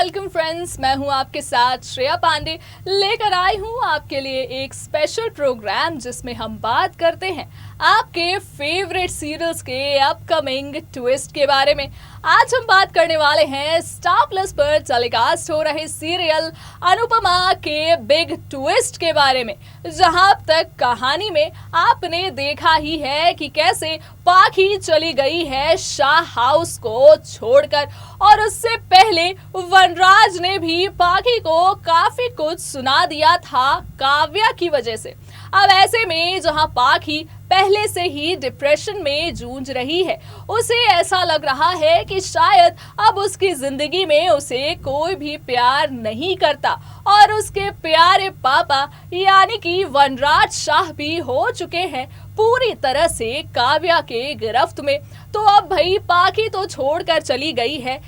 Welcome friends, मैं हूं आपके साथ श्रेया पांडे। लेकर आई हूं आपके लिए एक स्पेशल प्रोग्राम जिसमें हम बात करते हैं आपके फेवरेट सीरियल्स के अपकमिंग ट्विस्ट के बारे में। आज हम बात करने वाले हैं स्टार प्लस पर टेलीकास्ट हो रहे सीरियल अनुपमा के बिग ट्विस्ट के बारे में, जहां अब तक कहानी में आपने देखा ही है कि कैसे पाखी चली गई है शाह हाउस को छोड़कर, और उससे पहले वनराज ने भी पाखी को काफी कुछ सुना दिया था काव्या की वजह से। अब ऐसे में जहां पाखी पहले से ही डिप्रेशन में जूझ रही है, उसे ऐसा लग रहा है कि शायद अब उसकी जिंदगी में उसे कोई भी प्यार नहीं करता, और उसके प्यारे पापा यानी कि वनराज शाह भी हो चुके हैं पूरी तरह से काव्या के गिरफ्त में। तो अब भाई पाखी तो छोड़कर चली गई है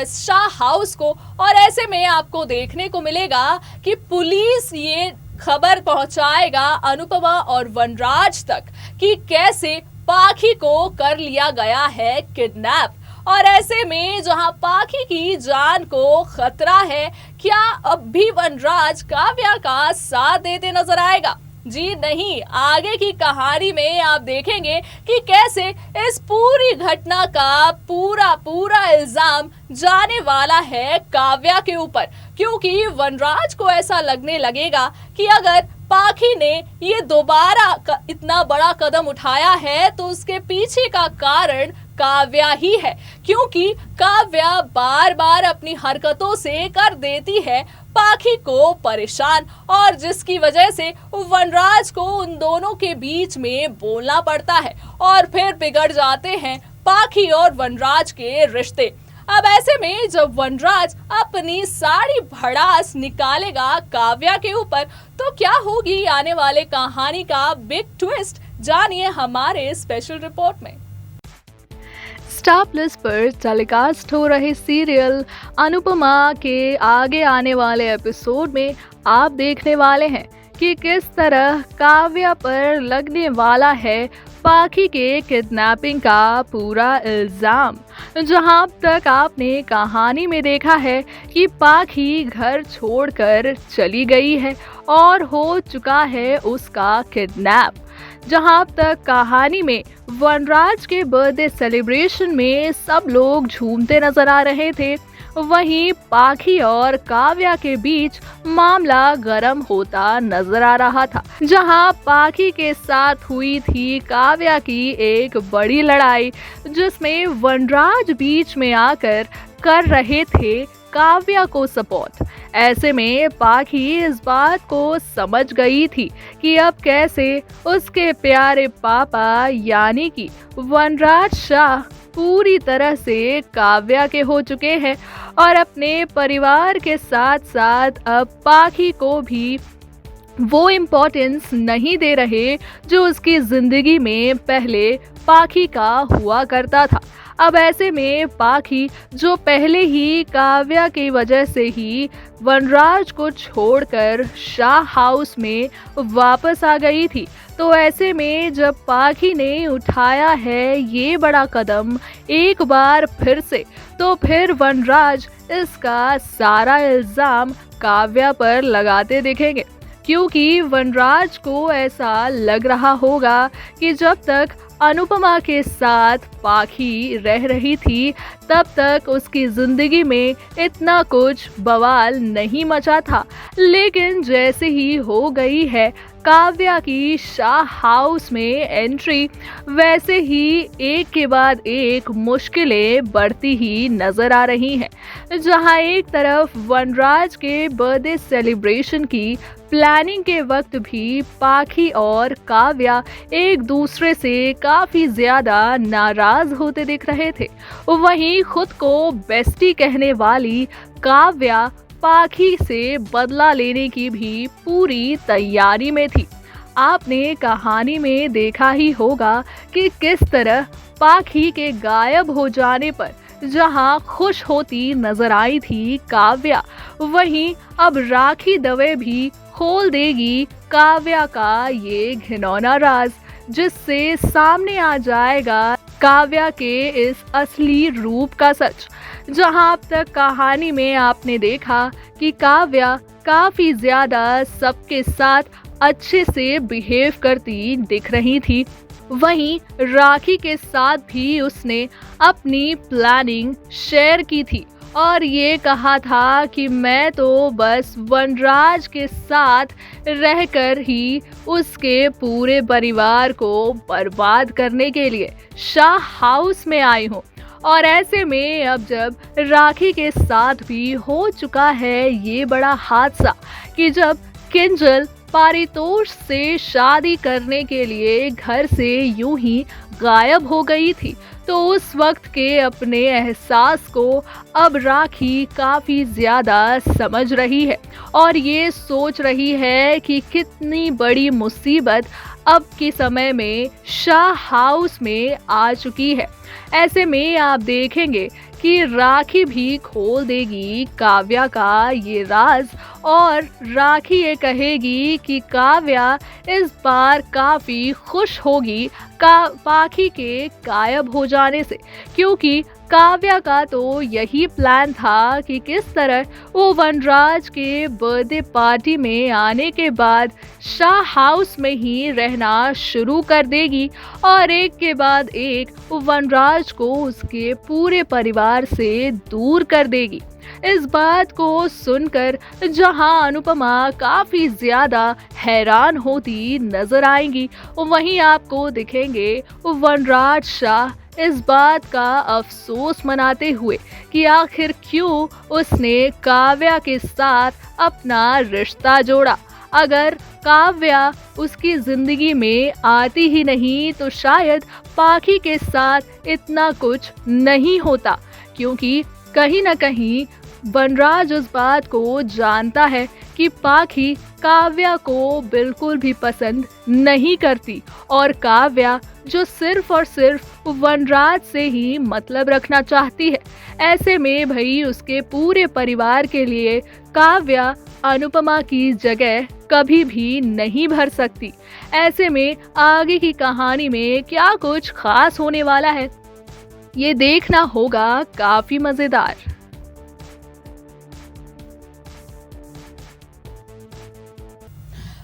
शाह हाउस को, और ऐसे में आपको देखने को मिलेगा कि पुलिस ये खबर पहुंचाएगा अनुपमा और वनराज तक कि कैसे पाखी को कर लिया गया है किडनैप। और ऐसे में जहां पाखी की जान को खतरा है, क्या अब भी वनराज काव्या का साथ देते नजर आएगा? जी नहीं, आगे की कहानी में आप देखेंगे कि कैसे इस पूरी घटना का पूरा इल्जाम जाने वाला है काव्या के ऊपर, क्योंकि वनराज को ऐसा लगने लगेगा कि अगर पाखी ने ये दोबारा इतना बड़ा कदम उठाया है तो उसके पीछे का कारण काव्या ही है, क्योंकि काव्या बार बार अपनी हरकतों से कर देती है पाखी को परेशान, और जिसकी वजह से वनराज को उन दोनों के बीच में बोलना पड़ता है और फिर बिगड़ जाते हैं पाखी और वनराज के रिश्ते। अब ऐसे में जब वनराज अपनी सारी भड़ास निकालेगा काव्या के ऊपर, तो क्या होगी आने वाले कहानी का बिग ट्विस्ट, जानिए हमारे स्पेशल रिपोर्ट में। स्टार प्लस पर टेलीकास्ट हो रहे सीरियल अनुपमा के आगे आने वाले एपिसोड में आप देखने वाले हैं कि किस तरह काव्या पर लगने वाला है पाखी के किडनैपिंग का पूरा इल्ज़ाम। जहां अब तक आपने कहानी में देखा है कि पाखी घर छोड़कर चली गई है और हो चुका है उसका किडनैप। जहां अब तक कहानी में वनराज के बर्थडे सेलिब्रेशन में सब लोग झूमते नजर आ रहे थे, वहीं पाखी और काव्या के बीच मामला गर्म होता नजर आ रहा था। जहां पाखी के साथ हुई थी काव्या की एक बड़ी लड़ाई, जिसमें वनराज बीच में आकर कर रहे थे काव्या को सपोर्ट। ऐसे में पाखी इस बात को समझ गई थी कि अब कैसे उसके प्यारे पापा यानी कि वनराज शाह पूरी तरह से काव्या के हो चुके हैं, और अपने परिवार के साथ साथ अब पाखी को भी वो इम्पोर्टेंस नहीं दे रहे जो उसकी जिंदगी में पहले पाखी का हुआ करता था। अब ऐसे में पाखी जो पहले ही काव्या की वजह से ही वनराज को छोड़कर शाह हाउस में वापस आ गई थी, तो ऐसे में जब पाखी ने उठाया है ये बड़ा कदम एक बार फिर से, तो फिर वनराज इसका सारा इल्ज़ाम काव्या पर लगाते दिखेंगे, क्योंकि वनराज को ऐसा लग रहा होगा कि जब तक अनुपमा के साथ पाखी रह रही थी तब तक उसकी जिंदगी में इतना कुछ बवाल नहीं मचा था, लेकिन जैसे ही हो गई है काव्या की शाह हाउस में एंट्री, वैसे ही एक के बाद एक मुश्किलें बढ़ती ही नजर आ रही हैं। जहां एक तरफ वनराज के बर्थडे सेलिब्रेशन की प्लानिंग के वक्त भी पाखी और काव्या एक दूसरे से काफी ज्यादा नाराज होते दिख रहे थे, वहीं खुद को बेस्टी कहने वाली काव्या पाखी से बदला लेने की भी पूरी तैयारी में थी। आपने कहानी में देखा ही होगा कि किस तरह पाखी के गायब हो जाने पर जहां खुश होती नजर आई थी काव्या, वहीं अब राखी दवे भी खोल देगी काव्या का ये घिनौना राज, जिससे सामने आ जाएगा काव्या के इस असली रूप का सच। जहां अब तक कहानी में आपने देखा कि काव्या काफी ज्यादा सबके साथ अच्छे से बिहेव करती दिख रही थी, वहीं राखी के साथ भी उसने अपनी प्लानिंग शेयर की थी और ये कहा था कि मैं तो बस वनराज के साथ रहकर ही उसके पूरे परिवार को बर्बाद करने के लिए शाह हाउस में आई हूँ। और ऐसे में अब जब राखी के साथ भी हो चुका है ये बड़ा हादसा कि जब किंजल पारितोष से शादी करने के लिए घर से यूं ही गायब हो गई थी, तो उस वक्त के अपने एहसास को अब राखी काफी ज्यादा समझ रही है और ये सोच रही है कि कितनी बड़ी मुसीबत अब के समय में शाह हाउस में आ चुकी है। ऐसे में आप देखेंगे कि राखी भी खोल देगी काव्या का ये राज और राखी ये कहेगी कि काव्या इस बार काफी खुश होगी पाखी के गायब हो जाने से, क्योंकि काव्या का तो यही प्लान था कि किस तरह वो वनराज के बर्थडे पार्टी में आने के बाद शाह हाउस में ही रहना शुरू कर देगी और एक के बाद एक वनराज को उसके पूरे परिवार से दूर कर देगी। इस बात को सुनकर जहां अनुपमा काफी ज्यादा हैरान होती नजर आएंगी, वहीं आपको दिखेंगे वनराज शाह इस बात का अफसोस मनाते हुए कि आखिर क्यों उसने काव्या के साथ अपना रिश्ता जोड़ा। अगर काव्या उसकी जिंदगी में आती ही नहीं तो शायद पाखी के साथ इतना कुछ नहीं होता, क्योंकि कहीं ना कहीं वनराज उस बात को जानता है कि पाखी काव्या को बिल्कुल भी पसंद नहीं करती और काव्या जो सिर्फ और सिर्फ वनराज से ही मतलब रखना चाहती है। ऐसे में भाई उसके पूरे परिवार के लिए काव्या अनुपमा की जगह कभी भी नहीं भर सकती। ऐसे में आगे की कहानी में क्या कुछ खास होने वाला है ये देखना होगा काफी मजेदार।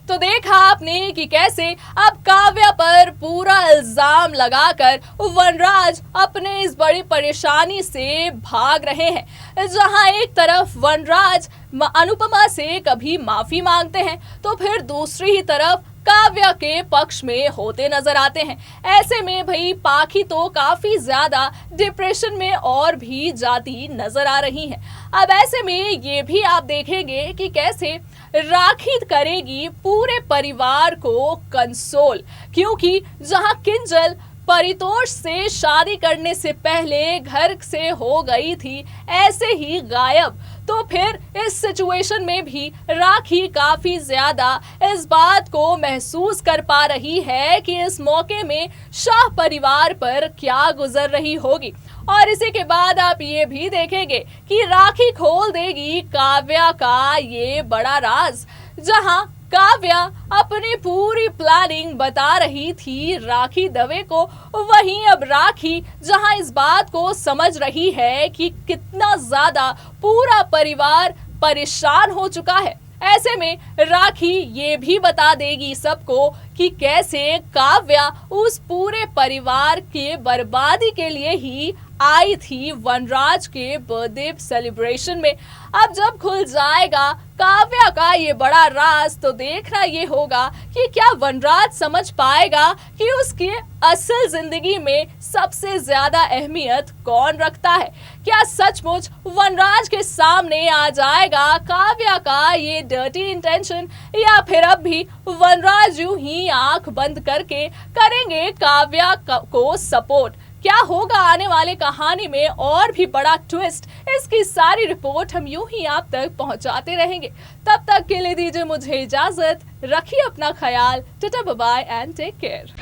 तो देखा आपने कि कैसे अब काव्या पर पूरा इल्जाम लगाकर वनराज अपने इस बड़ी परेशानी से भाग रहे हैं। जहां एक तरफ वनराज अनुपमा से कभी माफी मांगते हैं तो फिर दूसरी ही तरफ काव्या के पक्ष में होते नजर आते हैं। ऐसे में भाई पाखी तो काफी ज्यादा डिप्रेशन में और भी जाती नजर आ रही हैं। अब ऐसे में ये भी आप देखेंगे कि कैसे राखी करेगी पूरे परिवार को कंसोल, क्योंकि जहां किंजल परितोष से शादी करने से पहले घर से हो गई थी ऐसे ही गायब, तो फिर इस सिचुएशन में भी राखी काफी ज्यादा इस बात को महसूस कर पा रही है कि इस मौके में शाह परिवार पर क्या गुजर रही होगी। और इसी के बाद आप ये भी देखेंगे कि राखी खोल देगी काव्या का ये बड़ा राज, जहां काव्या अपनी पूरी प्लानिंग बता रही थी राखी दवे को, वहीं अब राखी जहां इस बात को समझ रही है कि कितना ज्यादा पूरा परिवार परेशान हो चुका है, ऐसे में राखी ये भी बता देगी सबको कि कैसे काव्या उस पूरे परिवार के बर्बादी के लिए ही आई थी वनराज के बर्थडे सेलिब्रेशन में। अब जब खुल जाएगा काव्या का ये बड़ा राज तो देखना ये होगा कि क्या वनराज समझ पाएगा कि उसकी असल जिंदगी में सबसे ज्यादा अहमियत कौन रखता है। क्या सचमुच वनराज के सामने आ जाएगा काव्या का ये डर्टी इंटेंशन, या फिर अब भी वनराज यूं ही आंख बंद करके करेंगे काव्या को सपोर्ट। क्या होगा आने वाले कहानी में और भी बड़ा ट्विस्ट, इसकी सारी रिपोर्ट हम यूं ही आप तक पहुंचाते रहेंगे। तब तक के लिए दीजिए मुझे इजाजत, रखिए अपना ख्याल, tata bye bye and take care.